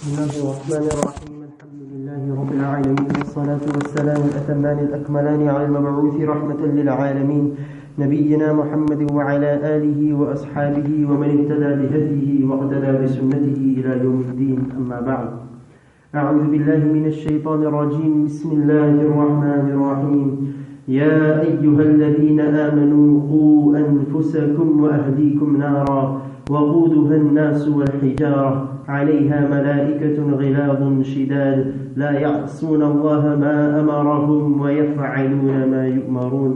بسم الله الرحمن الرحيم. الحمد لله رب العالمين، والصلاة والسلام الأتمان الأكملان على المبعوث رحمة للعالمين نبينا محمد وعلى آله وأصحابه ومن اهتدى بهديه واقتدى بسنته إلى يوم الدين. أما بعد، أعوذ بالله من الشيطان الرجيم. بسم الله الرحمن الرحيم. يا أيها الذين آمنوا قوا أنفسكم وأهليكم نارا وقودها الناس والحجارة عليها ملائكة غلاظ شداد لا يعصون الله ما أمرهم ويفعلون ما يؤمرون.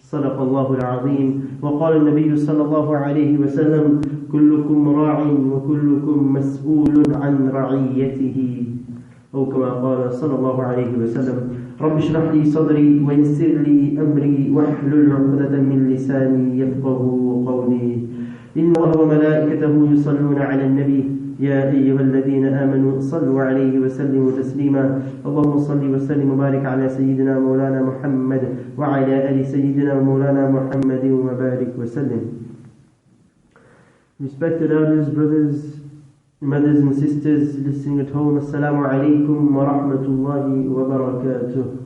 صدق الله العظيم. وقال النبي صلى الله عليه وسلم: كلكم راع وكلكم مسؤول عن رعيته، أو كما قال صلى الله عليه وسلم. رب اشرح لي صدري ويسر لي أمري واحلل عقدة من لساني يفقهوا قولي. إن الله وملائكته يصلون على النبي يا أيها الذين آمنوا صلوا عليه وسلموا تسليما. اللهم صل وسلم وبارك على سيدنا مولانا محمد وعلى آل سيدنا مولانا محمد وبارك وسلم. Respected elders, brothers, mothers and sisters listening at home, Assalamu alaikum wa rahmatullahi wa barakatuh.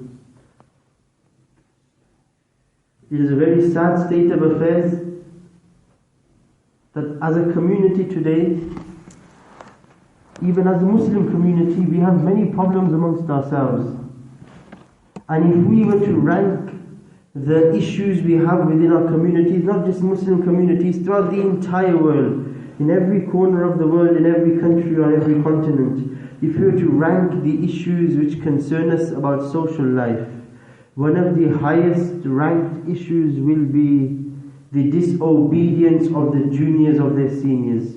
It is a very sad state of affairs that as a community today, even as a Muslim community, we have many problems amongst ourselves. And if we were to rank the issues we have within our communities, not just Muslim communities, throughout the entire world, in every corner of the world, in every country or every continent, if we were to rank the issues which concern us about social life, one of the highest ranked issues will be the disobedience of the juniors of their seniors,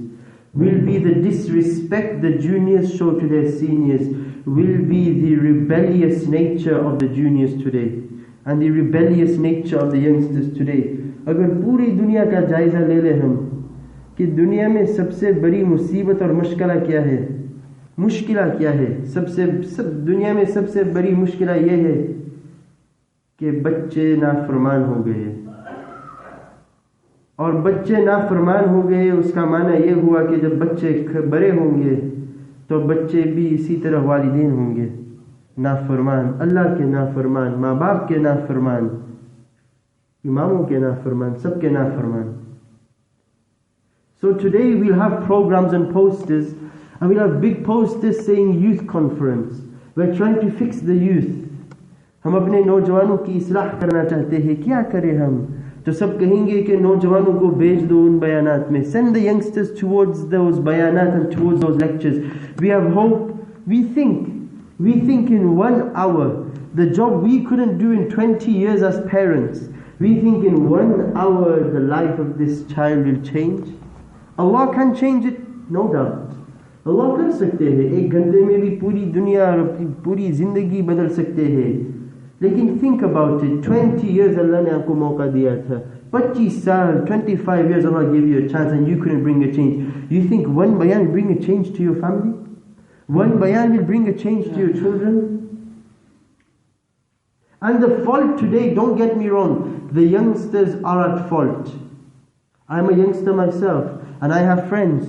will be the disrespect the juniors show to their seniors, will be the rebellious nature of the juniors today and the rebellious nature of the youngsters today. अगर पूरी दुनिया का जायजा ले ले हम कि दुनिया में सबसे बड़ी मुसीबत और मुश्किला क्या है, मुश्किला क्या है, दुनिया में सबसे बड़ी मुश्किला ये है कि बच्चे नाफरमान हो गए। और बच्चे नाफरमान हो गए, उसका माना ये हुआ कि जब बच्चे बड़े होंगे तो बच्चे भी इसी तरह वालिदैन होंगे, नाफरमान, अल्लाह के नाफरमान, माँ बाप के नाफरमान, इमामों के नाफरमान, सबके नाफरमान. So today we'll have programs and posters, and we'll have big posters saying youth conference. We're trying to fix the youth. हम अपने नौजवानों की इस्लाह करना चाहते हैं, क्या करें हम? तो सब कहेंगे कि नौजवानों को भेज दो उन बयानात में. Send the youngsters towards those bayanat and towards those lectures. We have hope. We think in 1 hour, the job we couldn't do in 20 years as parents, we think in 1 hour the life of this child will change. Allah can change it, no doubt. Allah कर सकते हैं, 1 घंटे में भी पूरी दुनिया और पूरी जिंदगी बदल सकते हैं. लेकिन think about it, 20 years Allah ने आपको मौका दिया था, 25 साल, 25 years Allah gave you a chance and you couldn't bring a change. You think one bayan will bring a change to your family? One bayan will bring a change to your children? And the fault today, don't get me wrong, the youngsters are at fault. I'm a youngster myself and I have friends.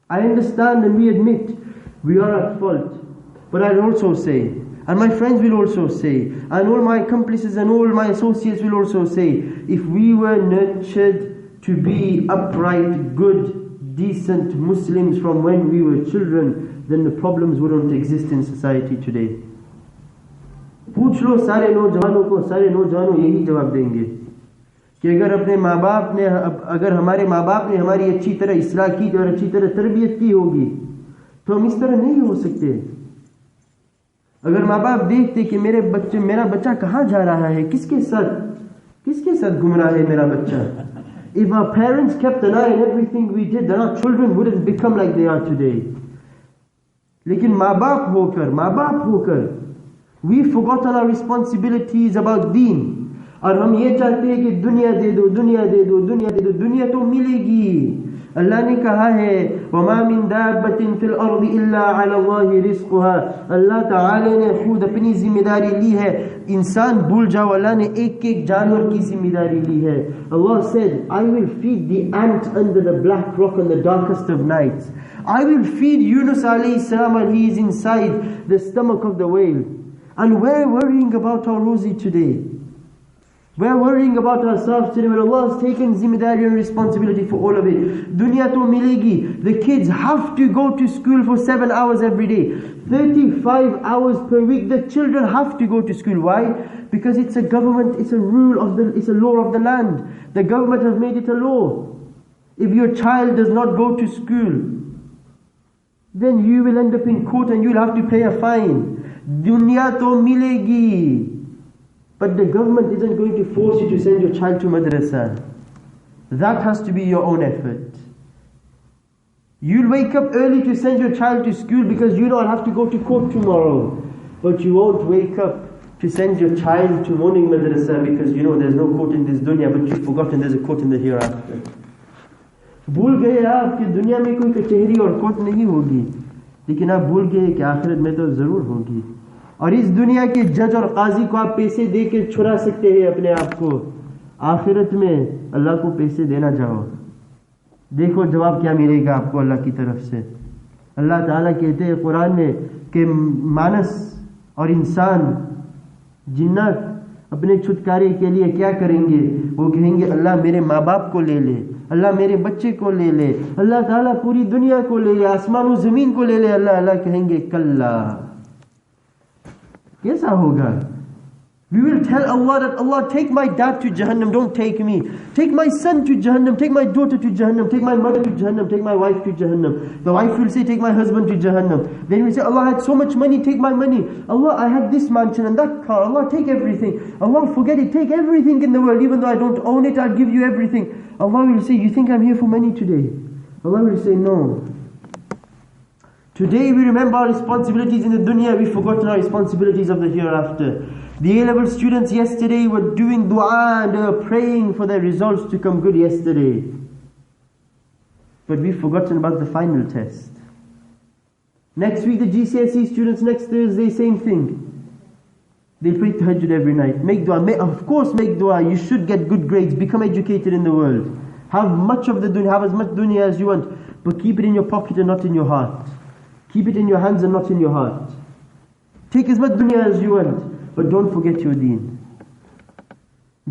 I understand and we admit we are at fault. But I'll also say, and my friends will also say, and all my accomplices and all my associates will also say, if we were nurtured to be upright, good, decent Muslims from when we were children, then the problems wouldn't exist in society today. पूछ लो सारे नौजवानों यही जवाब देंगे कि अगर हमारे माँ बाप ने हमारी अच्छी तरह इस्लाह की और अच्छी तरह तरबियत की होगी तो हम इस तरह नहीं हो सकते. अगर माँ बाप देखते कि मेरा बच्चा कहाँ जा रहा है, किसके साथ घूम रहा है मेरा बच्चा, if our parents kept an eye on everything we did, then our children wouldn't become like they are today. लेकिन माँ बाप होकर we forgot our responsibilities about deen, और हम ये चाहते हैं कि दुनिया दे दो, दुनिया तो मिलेगी. अल्लाह ने कहा है वमा मिन दाब्बतिन फिल अर्दि इल्ला अला अल्लाहि रिज़्क़ुहा. अल्लाह ताला ने खुद अपनी जिम्मेदारी ली है, इंसान भूल जाओ अल्लाह ने एक एक जानवर की जिम्मेदारी ली है. Allah said, I will feed the ant under the black rock on the darkest of nights. I will feed Yunus alayhi salam while he is inside the stomach of the whale. And we're worrying about our Rosie today. We're worrying about ourselves today, but Allah has taken zimmedari and responsibility for all of it. Dunya to milegi. The kids have to go to school for 7 hours every day. 35 hours per week. The children have to go to school. Why? Because it's a government, it's a it's a law of the land. The government has made it a law. If your child does not go to school, then you will end up in court and you'll have to pay a fine. Dunya to milegi. But the government isn't going to force you to send your child to madrasa. That has to be your own effort. You'll wake up early to send your child to school because you know I'll have to go to court tomorrow. But you won't wake up to send your child to morning madrasa because you know there's no court in this dunya, but you've forgotten there's a court in the hereafter. भूल गए आप कि दुनिया में कोई कचहरी और court नहीं होगी, लेकिन आप भूल गए कि आखिरत में तो ज़रूर होगी. और इस दुनिया के जज और काजी को आप पैसे दे के छुड़ा सकते हैं अपने आप को. आखिरत में अल्लाह को पैसे देना जाओ, देखो जवाब क्या मिलेगा आपको अल्लाह की तरफ से. अल्लाह ताला कहते हैं कुरान में कि मानस और इंसान जिन्नात अपने छुटकारे के लिए क्या करेंगे? वो कहेंगे अल्लाह मेरे माँ बाप को ले ले, अल्लाह मेरे बच्चे को ले ले, अल्लाह ताला पूरी दुनिया को ले ले, आसमान और ज़मीन को ले ले. अल्लाह कहेंगे कल्ला. कैसा होगा? We will tell Allah that Allah, take my dad to Jahannam, don't take me. Take my son to Jahannam, take my daughter to Jahannam, take my mother to Jahannam, take my wife to Jahannam. The wife will say, take my husband to Jahannam. Then we say, Allah, I had so much money, take my money. Allah, I had this mansion and that car. Allah, take everything. Allah, forget it, take everything in the world. Even though I don't own it, I'll give you everything. Allah will say, you think I'm here for money today? Allah will say, no. Today we remember our responsibilities in the dunya, we've forgotten our responsibilities of the hereafter. The A-level students yesterday were doing dua and they were praying for their results to come good yesterday. But we've forgotten about the final test. Next week the GCSE students, next Thursday, same thing. They pray tahajjud every night. Make dua, of course make dua. You should get good grades, become educated in the world. Have much of the dunya, have as much dunya as you want, but keep it in your pocket and not in your heart. Keep it in your hands and not in your heart. Take as much dunya as you want, but don't forget your deen.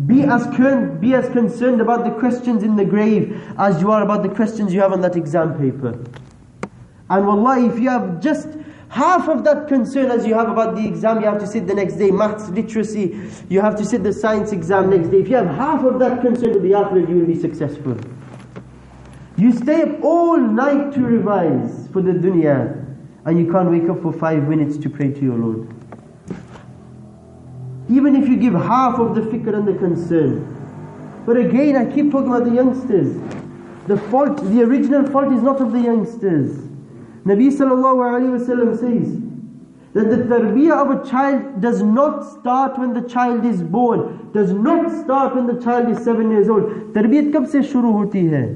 Be as concerned about the questions in the grave as you are about the questions you have on that exam paper. And wallahi, if you have just half of that concern as you have about the exam you have to sit the next day, maths, literacy, you have to sit the science exam next day. If you have half of that concern with the akhirah, you will be successful. You stay up all night to revise for the dunya, and you can't wake up for 5 minutes to pray to your Lord. Even if you give half of the fikr and the concern. But again, I keep talking about the youngsters. The original fault is not of the youngsters. Nabi sallallahu alayhi wasallam says that the tarbiyah of a child does not start when the child is born. Does not start when the child is 7 years old. Tarbiyat kab se shuru hoti hai?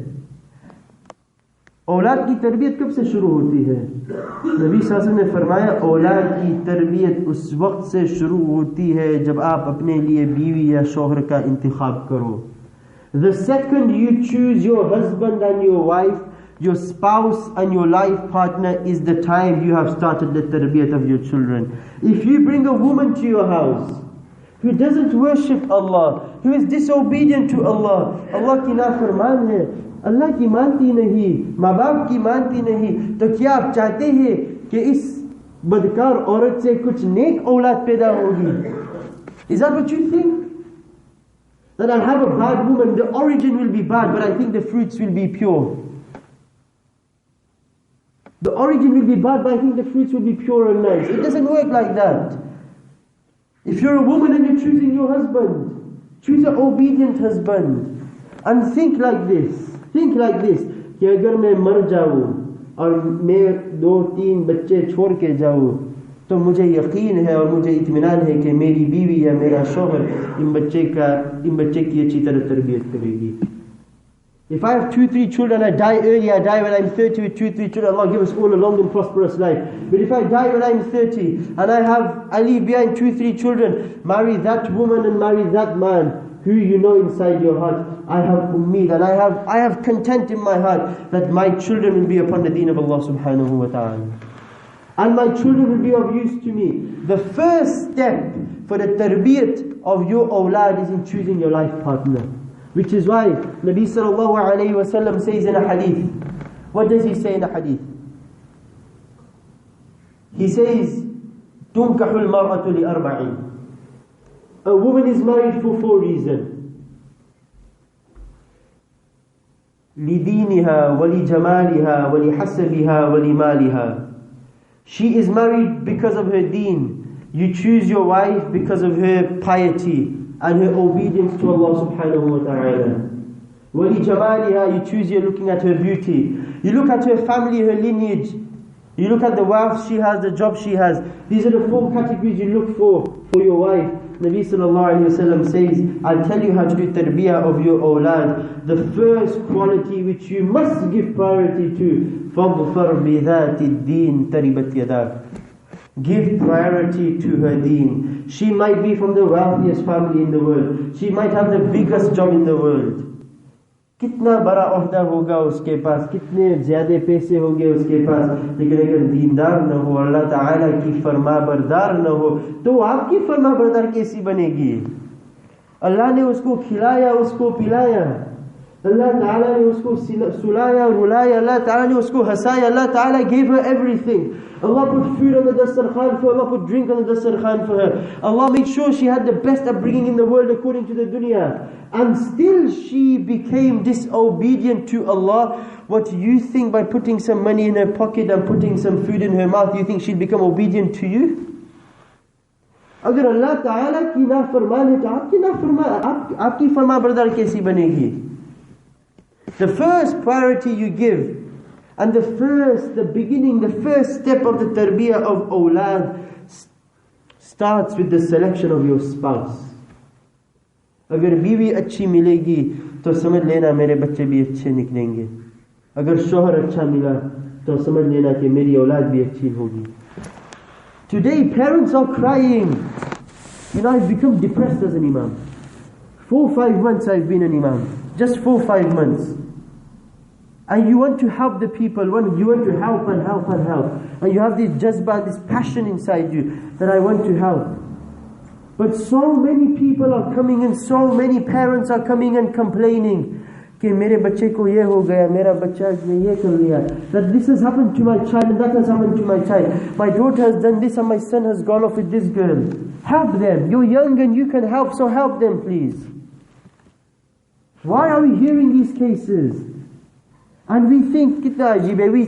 औलाद की तरबियत कब से शुरू होती है? नबी सल्लल्लाहु अलैहि वसल्लम ने फरमाया औलाद की तरबियत उस वक्त से शुरू होती है जब आप अपने लिए बीवी या शौहर का इंतखाब करो. The second you choose your husband and your wife, your spouse and your life partner, is the time you have started the tarbiyat of your children. If you bring a woman to your house who doesn't worship Allah, who is disobedient to Allah, Allah की नाफरमान है, अल्लाह की मानती नहीं, माँ बाप की मानती नहीं, तो क्या आप चाहते हैं कि इस बदकार औरत से कुछ नेक औलाद पैदा होगी? Is that what you think? That I'll have a bad woman, the origin will be bad, but I think the fruits will be pure. The origin will be bad, but I think the fruits will be pure and nice. It doesn't work like that. If you're a woman and you're choosing your husband, choose an obedient husband. And think like this. Think like this, कि अगर मैं मर जाऊँ और मैं 2-3 बच्चे छोड़ के जाऊँ, तो मुझे यकीन है और मुझे इत्मीनान है कि मेरी बीवी या मेरा शौहर इन बच्चे की अच्छी तरह तरबियत करेगी. If I have 2-3 children, I die early, I die when I'm 30 with 2-3 children, Allah give us all a long and prosperous life. But if I die when I'm 30 and I leave behind 2-3 children, marry that woman and marry that man who you know inside your heart, I have ummeed and I have content in my heart that my children will be upon the deen of Allah subhanahu wa ta'ala. And my children will be of use to me. The first step for the tarbiyat of your awlad is in choosing your life partner. Which is why Nabi sallallahu alayhi wa sallam says in a hadith. What does he say in a hadith? He says, تُنْكَحُ الْمَرْأَةُ لِأَرْبَعٍ. A woman is married for 4 reasons. لِدِينِهَا وَلِجَمَالِهَا وَلِحَسَبِهَا وَلِمَالِهَا. She is married because of her deen. You choose your wife because of her piety and her obedience to Allah subhanahu wa ta'ala. وَلِجَمَالِهَا. You choose, you're looking at her beauty. You look at her family, her lineage. You look at the wealth she has, the job she has. These are the 4 categories you look for your wife. Nabi sallallahu alayhi wa sallam says, I'll tell you how to do tarbiyah of your awlad. The first quality which you must give priority to, فَضْفَرْ بِذَاتِ الدِّينِ تَرِبَتْ يَدَاكَ. Give priority to her deen. She might be from the wealthiest family in the world. She might have the biggest job in the world. कितना बड़ा ओहदा होगा उसके पास, कितने ज़्यादा पैसे होंगे उसके पास, लेकिन अगर दीनदार न हो, अल्लाह ताला की फरमाबरदार न हो, तो आपकी फरमाबरदार कैसी बनेगी? अल्लाह ने उसको खिलाया, उसको पिलाया, अल्लाह ताला ने उसको सुलाया, रुलाया, अल्लाह ताला ने उसको हंसाया, अल्लाह ताला gave her everything. Allah put food on the dastarkhan for her, Allah put drink on the dastarkhan for her. Allah made sure she had the best upbringing in the world according to the dunya. And still she became disobedient to Allah. What you think by putting some money in her pocket and putting some food in her mouth, you think she'll become obedient to you? अगर अल्लाह ताला की नाफरमान है तो आपकी फरमाबरदार कैसी बनेगी? The first priority you give, and the first step of the tarbiyah of awlad starts with the selection of your spouse. अगर बीवी अच्छी मिलेगी तो समझ लेना मेरे बच्चे भी अच्छे निकलेंगे. अगर शौहर अच्छा मिला तो समझ लेना कि मेरी औलाद भी अच्छी होगी. Today parents are crying. You know, I've become depressed as an imam. 4-5 months I've been an imam. Just 4-5 months. And you want to help the people, you want to help and help and help. And you have this jazba, this passion inside you that I want to help. But so many people are coming and so many parents are coming and complaining कि मेरे बच्चे को ये हो गया, मेरा बच्चा ने ये कर लिया, that this has happened to my child and that has happened to my child. My daughter has done this and my son has gone off with this girl. Help them. You're young and you can help, so help them please. Why are we hearing these cases? And we think, कितना अजीब है, we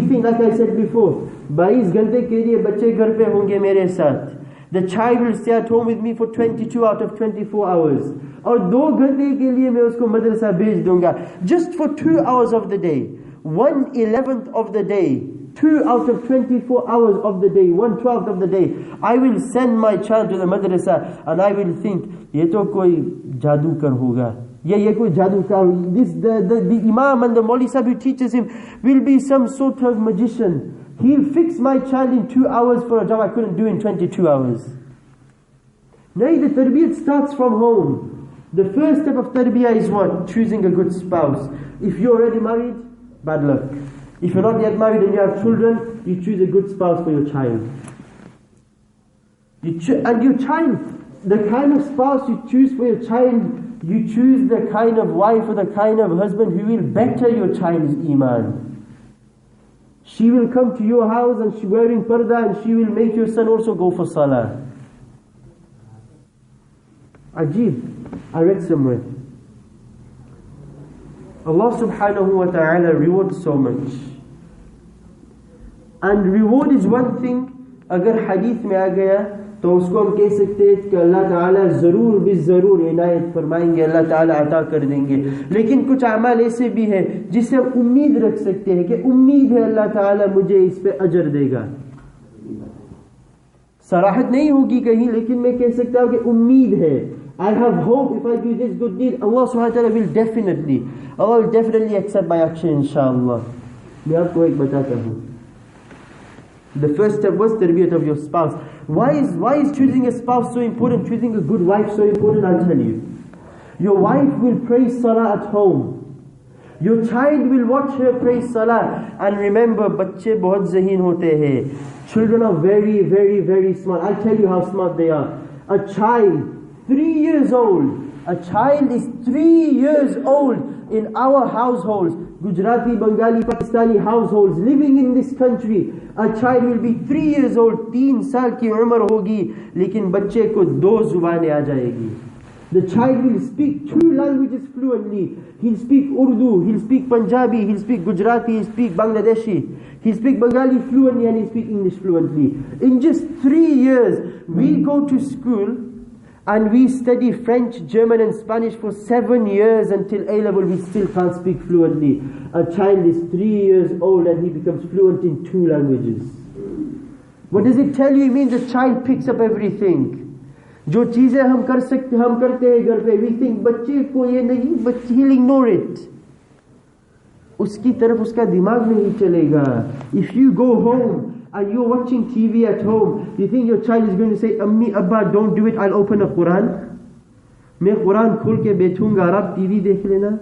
think like I said before, 22 घंटे के लिए बच्चे घर पे होंगे मेरे साथ. The child will stay at home with me for 22 out of 24 hours. और 2 घंटे के लिए मैं उसको मदरसा भेज दूंगा. Just for 2 hours of the day, 1/11th of the day, 2 out of 24 hours of the day, 1/12th of the day, I will send my child to the madrasa and I will think, ये तो कोई जादूगर होगा. ये कोई जादूगर. The imam and the Maulvi Sahib who teaches him will be some sort of magician. He'll fix my child in 2 hours for a job I couldn't do in 22 hours. Nay, the tarbiyah starts from home. The first step of tarbiyah is what? Choosing a good spouse. If you're already married, bad luck. If you're not yet married and you have children, you choose a good spouse for your child. And your child, the kind of spouse you choose for your child, you choose the kind of wife or the kind of husband who will better your child's iman. She will come to your house and she's wearing parda and she will make your son also go for salah. Ajib. I read somewhere. Allah subhanahu wa ta'ala rewards so much. And reward is one thing. अगर hadith में आ गया तो उसको हम कह सकते हैं कि अल्लाह ताला ज़रूर भी ज़रूर इनायत फरमाएंगे, अल्लाह ताला अता कर देंगे. लेकिन कुछ अमाल ऐसे भी है जिससे हम उम्मीद रख सकते हैं कि उम्मीद है अल्लाह ताला मुझे इस पे अजर देगा. सराहत नहीं होगी कहीं, लेकिन मैं कह सकता हूँ कि उम्मीद है. I have hope if I do this good deed, Allah subhanahu wa ta'ala will definitely accept my action, inshallah. मैं आपको एक बताता हूँ. The first step was tarbiyat of your spouse. Why is choosing a spouse so important? Choosing a good wife so important? I'll tell you. Your wife will pray salah at home. Your child will watch her pray salah. And remember, बच्चे बहुत ज़हीन होते हैं. Children are very, very, very smart. I'll tell you how smart they are. A child, 3 years old. A child is 3 years old in our households. Gujarati, Bengali, Pakistani households living in this country. A child will be 3 years old. 3 साल की उम्र होगी. लेकिन बच्चे को 2 ज़ुबानें आ जाएगी. The child will speak 2 languages fluently. He'll speak Urdu, he'll speak Punjabi, he'll speak Gujarati, he'll speak Bangladeshi, he'll speak Bengali fluently, and he'll speak English fluently. In just 3 years, we go to school and we study French, German and Spanish for 7 years until A-level. We still can't speak fluently. A child is 3 years old and he becomes fluent in 2 languages. What does it tell you? It means the child picks up everything. जो चीज़ें हम करते हैं घर पे, we think बच्चे को ये नहीं, बच्चे he'll ignore it. उसकी तरफ उसका दिमाग नहीं चलेगा. If you go home and you're watching TV at home, you think your child is going to say, Ammi, Abba, don't do it, I'll open a Quran. मैं कुरान खोल के बैठूंगा और आप TV देख लेना.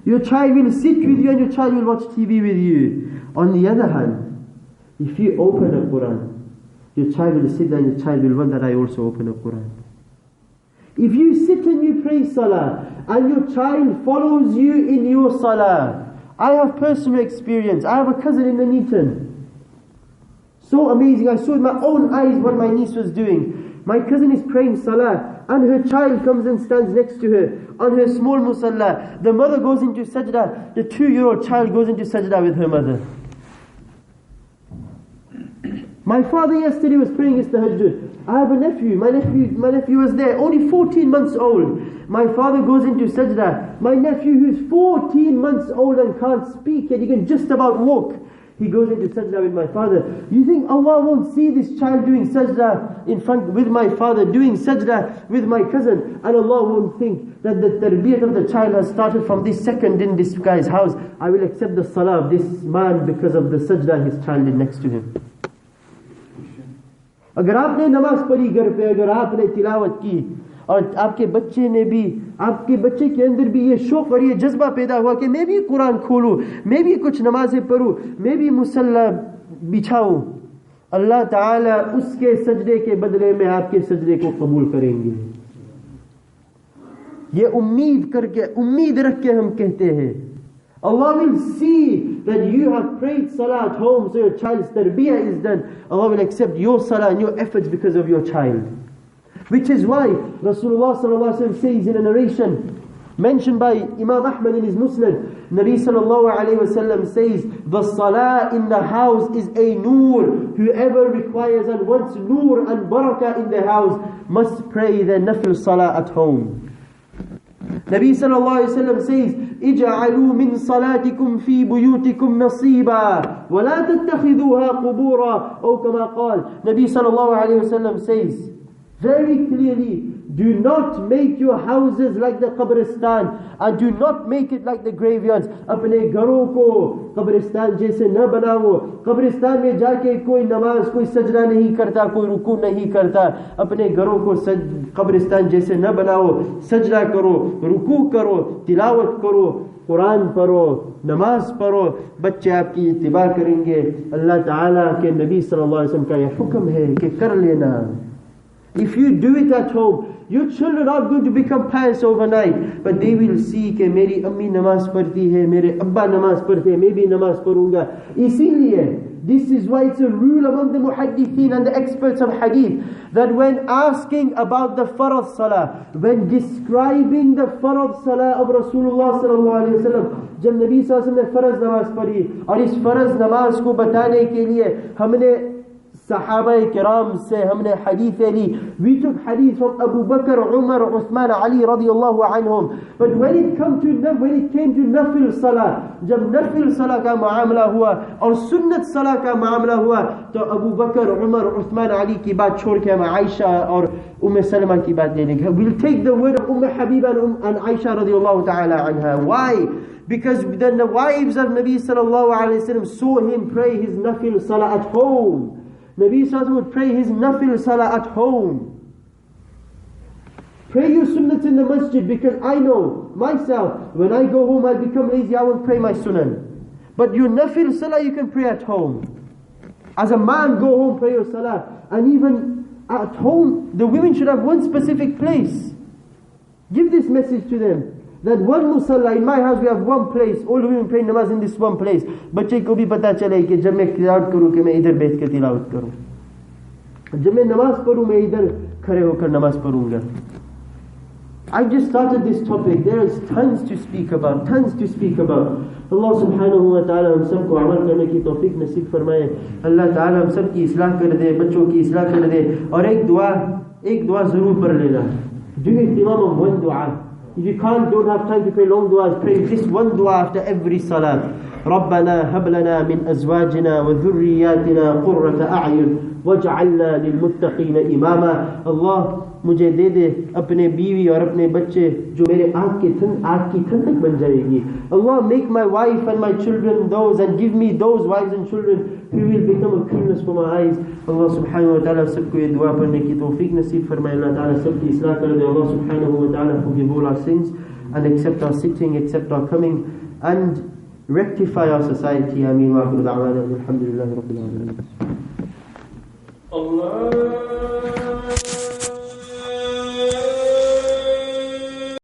Your child will sit with you and your child will watch TV with you. On the other hand, if you open a Quran, your child will sit there and your child will want that I also open a Quran. If you sit and you pray salah and your child follows you in your salah, I have personal experience. I have a cousin in Nuneaton. So amazing. I saw with my own eyes what my niece was doing. My cousin is praying salah and her child comes and stands next to her on her small musalla. The mother goes into sajda. The 2-year-old child goes into sajda with her mother. My father yesterday was praying his tahajjud. I have a nephew. My nephew was there, only 14 months old. My father goes into sajda. My nephew, who's 14 months old and can't speak yet, he can just about walk, he goes into sajda with my father. You think Allah won't see this child doing sajda in front with my father, doing sajda with my cousin, and Allah won't think that the tarbiyat of the child has started from this second in this guy's house? I will accept the salah of this man because of the sajda his child did next to him. अगर आपने नमाज पढ़ी घर पे, अगर आपने तिलावत की और आपके बच्चे के अंदर भी ये शौक और ये जज्बा पैदा हुआ कि मैं भी कुरान खोलूं, मैं भी कुछ नमाजें पढ़ूं, मैं भी मुसल्ला बिछाऊं, अल्लाह ताला उसके सजदे के बदले में आपके सजदे को कबूल करेंगे. ये उम्मीद रख के हम कहते हैं. Allah will see that you have prayed salah at home, so your child's tarbiyah is done. Allah will accept your salah and your efforts because of your child. Which is why Rasulullah sallallahu alaihi wasallam says in a narration mentioned by Imam Ahmad in his Musnad, Nabi sallallahu alaihi wasallam says, the salah in the house is a nur. Whoever requires and wants nur and barakah in the house must pray their nafil salah at home. Nabi sallallahu alayhi wa sallam says, اجعلوا من صلاتكم في بيوتكم نصيبا ولا تتخذوها قبورا, أو كما قال. Nabi sallallahu alayhi wa sallam says very clearly, do not make your houses like the qabristan and do not make it like the graveyards. अपने घरों को qabristan जैसे न बनाओ. qabristan में जाके कोई नमाज, कोई सजदा नहीं करता, कोई रुकू नहीं करता. अपने घरों को qabristan जैसे न बनाओ. सजदा करो, रुकू करो, तिलावत करो, कुरान पढ़ो, नमाज पढ़ो. बच्चे आपकी इत्तिबा करेंगे. अल्लाह ताला के नबी सल्लल्लाहु अलैहि वसल्लम का यह हुक्म है कि कर लेना. If you do it at home, your children are going to become pious overnight, but they will see कि मेरी अम्मी नमाज पढ़ती है, मेरे अब्बा नमाज पढ़ते हैं, मैं भी नमाज पढ़ूंगा. इसीलिए, this is why it's a rule among the muhaddithin and the experts of hadith, that when asking about the farad salah, when describing the farad salah of Rasulullah sallallahu alaihi wasallam, जब नबी सल्लल्लाहु अलैहि वसल्लम ने फर्ज नमाज पढ़ी और इस फर्ज नमाज को बताने के लिए हमने Sahaba Kiram se humne hadith li. We took hadith from Abu Bakr, Umar, Uthman, Ali radiyallahu anhum. But when it came to nafil salah, jab nafil salah ka muamala hua aur sunnat salah ka muamala hua, to Abu Bakr, Umar, Uthman, Ali ki baat chhod ke hum Aisha aur Salama ki baat le lenge. We'll take the word of Habiba and Aisha radiyallahu ta'ala anha. Why? Because then the wives of Nabi sallallahu alayhi wa sallam saw him pray his nafil salah at home. Nabi sallallahu alayhi wa sallam would pray his nafil salah at home. Pray your sunnat in the masjid, because I know myself, when I go home I'll become lazy, I won't pray my sunan. But your nafil salah you can pray at home. As a man, go home, pray your salah. And even at home, the women should have one specific place. Give this message to them. That one musalla, in my house we have one place, all the women pray namaz in this one place. बच्चे को भी पता चले कि जब मैं तिलावत करूँ कि मैं इधर बैठ के तिलावत करूँ, जब मैं नमाज पढ़ूँ मैं इधर खड़े होकर नमाज पढ़ूँगा. I just started this topic. There is tons to speak about. Allah subhanahu wa ta'ala हम सबको अमल करने की तौफीक नसीब फरमाए. Allah ta'ala हम सब की इस्लाह कर दे, बच्चों की इस्लाह कर दे. और एक दुआ ज़रूर पढ़ लेना. Do ihtimam of one dua. If you don't have time to pray long du'as, pray this one dua after every salah. رَبَّنَا هَبْ لَنَا مِنْ أَزْوَاجِنَا وَذُرِّيَّاتِنَا قُرَّةَ أَعْيُنٍ وَاجْعَلْنَا لِلْمُتَّقِينَ إِمَامًا. Allah मुझे दे दे अपने बीवी और अपने बच्चे जो मेरे आँख की ठंडक बन जाएगी. Allah, make my wife and my children those, and give me those wives and children who will become a coolness for my eyes. Allah subhanahu wa ta'ala सबको ये दुआ पढ़ने की तौफीक नसीब फरमाए. Allah ta'ala सबकी इस्लाह कर दे. Allah subhanahu wa ta'ala forgive all our sins and accept our sitting, accept our coming, and rectify our society. Ameen wa akhiru da'wana alhamdulillahi rabbil alamin. Allah